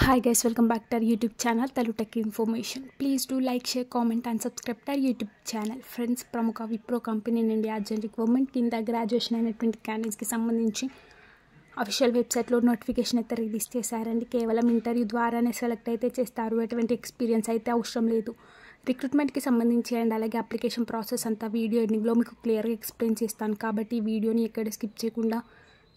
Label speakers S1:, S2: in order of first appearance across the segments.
S1: Hi guys, welcome back to our YouTube channel Telugu Tech Information. Please do like, share, comment and subscribe to our YouTube channel. Friends, ప్రముఖ Wipro company నుండి urgent requirement కింద graduation అయినటువంటి క్యాండిడేట్స్కి సంబంధించి official వెబ్సైట్లో notification అయితే release చేశారండి. కేవలం ఇంటర్వ్యూ ద్వారానే సెలెక్ట్ అయితే చేస్తారు. ఎటువంటి ఎక్స్పీరియన్స్ అయితే అవసరం లేదు. రిక్రూట్మెంట్కి సంబంధించి అండ్ అలాగే అప్లికేషన్ ప్రాసెస్ అంతా వీడియో ఎండింగ్లో మీకు క్లియర్గా ఎక్స్ప్లెయిన్ చేస్తాను. కాబట్టి ఈ వీడియోని ఎక్కడ స్కిప్ చేయకుండా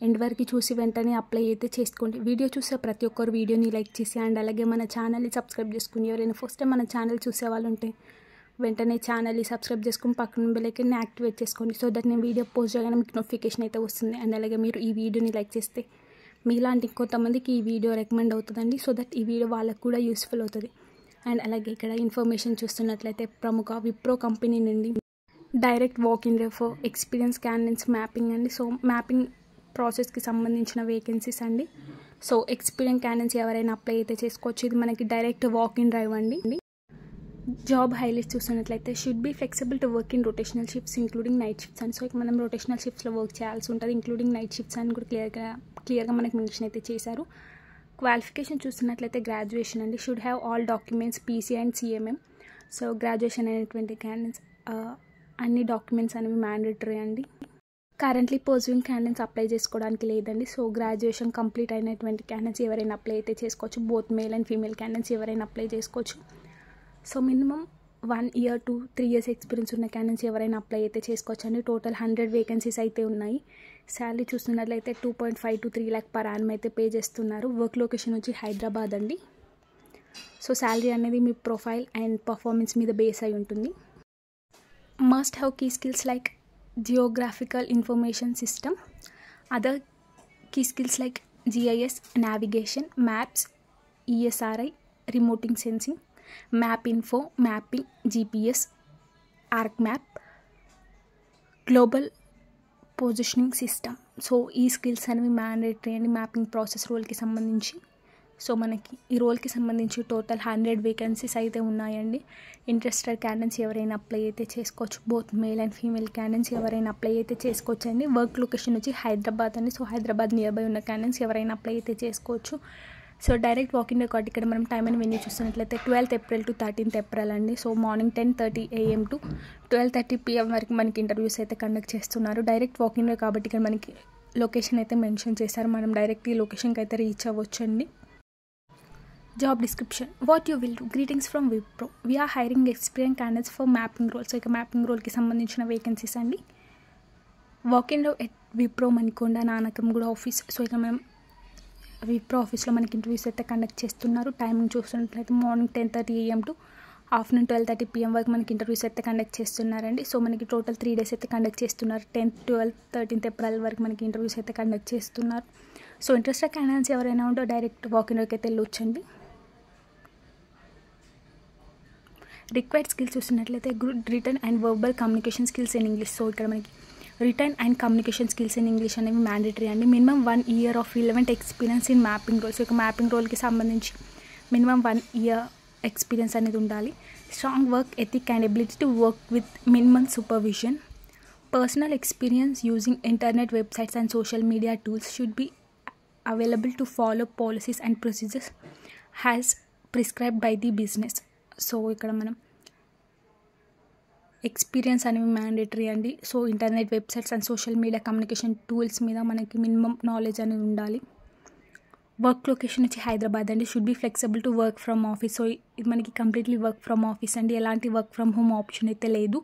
S1: ఎండ్ వరకు చూసి వెంటనే అప్లై అయితే చేసుకోండి. వీడియో చూసే ప్రతి ఒక్కరు వీడియోని లైక్ చేసి అండ్ అలాగే మన ఛానల్ని సబ్స్క్రైబ్ చేసుకుని ఎవరైనా ఫస్ట్ టైం మన ఛానల్ చూసే వాళ్ళు ఉంటే వెంటనే ఛానల్ని సబ్స్క్రైబ్ చేసుకుని పక్కన బెల్ ఐకాన్ని యాక్టివేట్ చేసుకోండి. సో దట్ నేను వీడియో పోస్ట్ చేయగానే మీకు నోటిఫికేషన్ అయితే వస్తుంది. అండ్ అలాగే మీరు ఈ వీడియోని లైక్ చేస్తే మీలాంటి కొంతమందికి ఈ వీడియో రికమెండ్ అవుతుందండి. సో దట్ ఈ వీడియో వాళ్ళకు కూడా యూస్ఫుల్ అవుతుంది. అండ్ అలాగే ఇక్కడ ఇన్ఫర్మేషన్ చూస్తున్నట్లయితే ప్రముఖ విప్రో కంపెనీ నుండి direct walk in for experience candidates mapping అండి. సో మ్యాపింగ్ ప్రాసెస్కి సంబంధించిన వేకెన్సీస్ అండి. సో ఎక్స్పీరియన్స్ క్యాండిడేట్స్ ఎవరైనా అప్లై అయితే చేసుకోవచ్చు. ఇది మనకి డైరెక్ట్ వాక్ ఇన్ డ్రైవ్ అండి. జాబ్ హైలైట్స్ చూసినట్లయితే should be flexible to work in rotational shifts including night shifts and so మనం రొటేషనల్ షిఫ్ట్స్లో వర్క్ చేయాల్సి ఉంటుంది, ఇంక్లూడింగ్ నైట్ షిఫ్ట్స్ అని కూడా క్లియర్గా మనకి మెన్షన్ అయితే చేశారు. క్వాలిఫికేషన్ చూస్తున్నట్లయితే గ్రాడ్యుయేషన్ అండి. Should have all documents PC and CMM. So graduation అయినటువంటి క్యాండిడేట్స్ అన్ని డాక్యుమెంట్స్ అనేవి మ్యాండేటరీ అండి. కరెంట్లీ పర్సూయింగ్ క్యాండిడేట్స్ అప్లై చేసుకోవడానికి లేదండి. సో గ్రాడ్యుయేషన్ కంప్లీట్ అయినటువంటి క్యాండిడేట్స్ ఎవరైనా అప్లై అయితే చేసుకోవచ్చు. Both male and female candidates ఎవరైనా అప్లై చేసుకోవచ్చు. So minimum 1 year to 3 years experience ఉన్న క్యాండిడేట్స్ ఎవరైనా అప్లై అయితే చేసుకోవచ్చు అండి. టోటల్ 100 వేకెన్సీస్ అయితే ఉన్నాయి. శాలరీ చూస్తున్నట్లయితే 2.5 to 3 lakh పర్ యానం అయితే పే చేస్తున్నారు. వర్క్ లొకేషన్ వచ్చి హైదరాబాద్ అండి. సో శాలరీ అనేది మీ ప్రొఫైల్ అండ్ పర్ఫార్మెన్స్ మీద బేస్ అయి ఉంటుంది. Must have key skills like geographical information system, other key skills like GIS, navigation, maps, ESRI, remote sensing, map info, mapping, GPS, ArcMap, global positioning system. So ఈ skills అనేవి mandatory అండి mapping process రోల్కి సంబంధించి. So మనకి ఈ రోల్కి సంబంధించి total 100 vacancies అయితే ఉన్నాయండి. ఇంట్రెస్టెడ్ క్యాండిడేట్స్ ఎవరైనా అప్లై అయితే చేసుకోవచ్చు. Both male and female candidates ఎవరైనా అప్లై అయితే చేసుకోవచ్చు అండి. వర్క్ లొకేషన్ వచ్చి హైదరాబాద్ అండి. సో హైదరాబాద్ నియర్ బై ఉన్న క్యాండిడేట్స్ ఎవరైనా అప్లై అయితే చేసుకోవచ్చు. సో డైరెక్ట్ వాకింగ్ రికార్డ్ ఇక్కడ మనం టైం అండ్ వెన్యూ చూస్తున్నట్లయితే 12th April to 13th April అండి. So morning 10:30 AM to 12:30 PM వరకు మనకి ఇంటర్వ్యూస్ అయితే కండక్ట్ చేస్తున్నారు. డైరెక్ట్ వాకింగ్ కాబట్టి ఇక్కడ మనకి లొకేషన్ అయితే మెన్షన్ చేశారు. మనం డైరెక్ట్ ఈ లొకేషన్కి అయితే రీచ్ అవ్వచ్చు అండి. Job description what you will do. Greetings from Wipro, we are hiring experience candidates for mapping role. So ఇక మ్యాపింగ్ రోల్కి సంబంధించిన వేకెన్సీస్ అండి. Walk in at Wipro Manikonda Nanakramguda office. So ఇక మనం విప్రో ఆఫీస్లో మనకి ఇంటర్వ్యూస్ అయితే కండక్ట్ చేస్తున్నారు. టైమింగ్ చూస్తున్నట్లయితే morning 10:30 AM to afternoon 12:30 PM వరకు మనకి ఇంటర్వ్యూస్ అయితే కండక్ట్ చేస్తున్నారండి. సో మనకి టోటల్ 3 days అయితే కండక్ట్ చేస్తున్నారు. 10th, 12th, 13th April వరకు మనకి ఇంటర్వ్యూస్ అయితే కండక్ట్ చేస్తున్నారు. సో ఇంట్రెస్టెడ్ క్యాండిడేట్స్ ఎవరైనా ఉంటే డైరెక్ట్ వాక్ ఇన్లోకి అయితే వెళ్ళొచ్చండి. రిక్వైర్డ్ స్కిల్స్ చూసినట్లయితే good written and verbal communication skills in English. So ఇక్కడ మనకి written and communication skills in English అనేవి మ్యాండేటరీ అండి. Minimum 1 year of relevant experience in mapping role. So ఇక మ్యాపింగ్ రోల్కి సంబంధించి మినిమం 1 year ఎక్స్పీరియన్స్ అనేది ఉండాలి. Strong work ethic and ability to work with minimum supervision. Personal experience using internet websites and social media tools should be available to follow policies and procedures has prescribed by the business. So ఇక్కడ మనం experience అనేవి mandatory అండి. So internet websites and social media communication tools మీద మనకి minimum knowledge అనేది ఉండాలి. Work location వచ్చి హైదరాబాద్ అండి. Should be flexible to work from office. So ఇది మనకి కంప్లీట్లీ వర్క్ ఫ్రమ్ ఆఫీస్ అండి. ఎలాంటి వర్క్ ఫ్రమ్ హోమ్ ఆప్షన్ అయితే లేదు.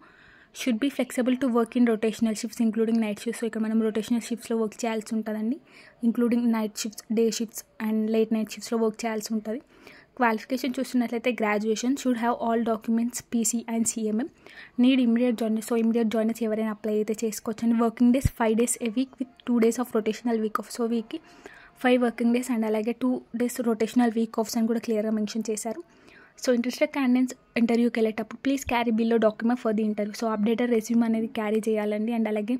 S1: Should be flexible to work in rotational shifts including night shifts. So ఇక్కడ మనం రొటేషనల్ షిఫ్ట్స్లో వర్క్ చేయాల్సి ఉంటుందండి, including night shifts, day shifts and late night షిఫ్ట్స్లో వర్క్ చేయాల్సి ఉంటుంది. క్వాలిఫికేషన్ చూస్తున్నట్లయితే graduation. Should have all documents PC and CMM. Need immediate joiners. So immediate joiners ఎవరైనా అప్లై అయితే చేసుకోవచ్చు అండి. Working days 5 days a week విత్ 2 days off rotational week off. So వీక్కి 5 working days అండ్ అలాగే 2 days రొటేషనల్ వీక్ ఆఫ్స్ అని కూడా క్లియర్గా మెన్షన్ చేశారు. సో ఇంట్రెస్టెడ్ క్యాండిడేట్స్ ఇంటర్వ్యూకి వెళ్ళేటప్పుడు please carry below document for the interview. So updated resume అనేది క్యారీ చేయాలండి. అండ్ అలాగే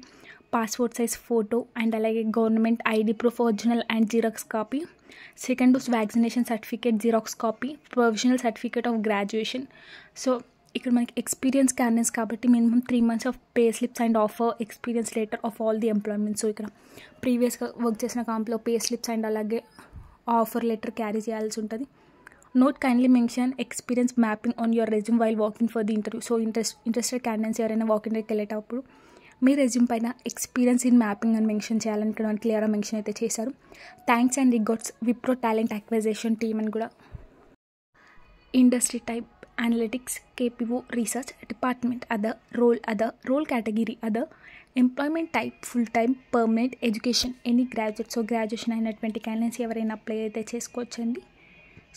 S1: పాస్పోర్ట్ సైజ్ ఫోటో అండ్ అలాగే government ID proof original and xerox copy, second dose vaccination certificate xerox copy, provisional certificate of graduation. So ఇక్కడ మనకి experience candidates కాబట్టి minimum 3 months of pay slips and offer experience letter of all the employment. So ఇక్కడ ప్రీవియస్గా work చేసిన కాంప్లో pay slips and అలాగే offer letter carry చేయాల్సి ఉంటుంది. Note kindly mention experience mapping on your resume while walking for the interview. So interested candidates ఎవరైనా వాకింగ్కి వెళ్ళేటప్పుడు మీ రెజ్యూమ్ పైన ఎక్స్పీరియన్స్ ఇన్ మ్యాపింగ్ అని మెన్షన్ చేయాలని ఇక్కడ మనకి క్లియర్గా మెన్షన్ అయితే చేశారు. Thanks and regards Wipro talent acquisition team అని కూడా. Industry type analytics, KPO research department other, role category other, employment type full time, permanent, education any graduate. So graduation అయినటువంటి క్యాండిడేట్స్ ఎవరైనా అప్లై అయితే చేసుకోవచ్చండి.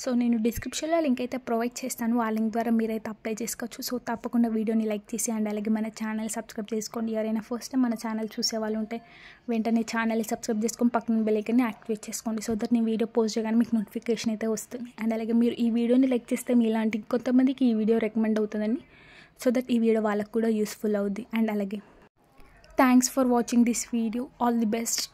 S1: సో నేను డిస్క్రిప్షన్లో లింక్ అయితే ప్రొవైడ్ చేస్తాను, ఆ లింక్ ద్వారా మీరైతే అప్లై చేసుకోవచ్చు. సో తప్పకుండా వీడియోని లైక్ చేసి అండ్ అలాగే మన ఛానల్ సబ్స్క్రైబ్ చేసుకోండి. ఎవరైనా ఫస్ట్ టైం మన ఛానల్ చూసే వాళ్ళు ఉంటే వెంటనే ఛానల్ని సబ్స్క్రైబ్ చేసుకొని పక్కన బెల్ ఐకాన్ని యాక్టివేట్ చేసుకోండి. సో దట్ నేను వీడియో పోస్ట్ చేయగానే మీకు నోటిఫికేషన్ అయితే వస్తుంది. అండ్ అలాగే మీరు ఈ వీడియోని లైక్ చేస్తే మీలాంటి కొంతమందికి ఈ వీడియో రికమెండ్ అవుతుందండి. సో దట్ ఈ వీడియో వాళ్ళకు కూడా యూస్ఫుల్ అవుద్ది. అండ్ అలాగే thanks for watching this video. All the best.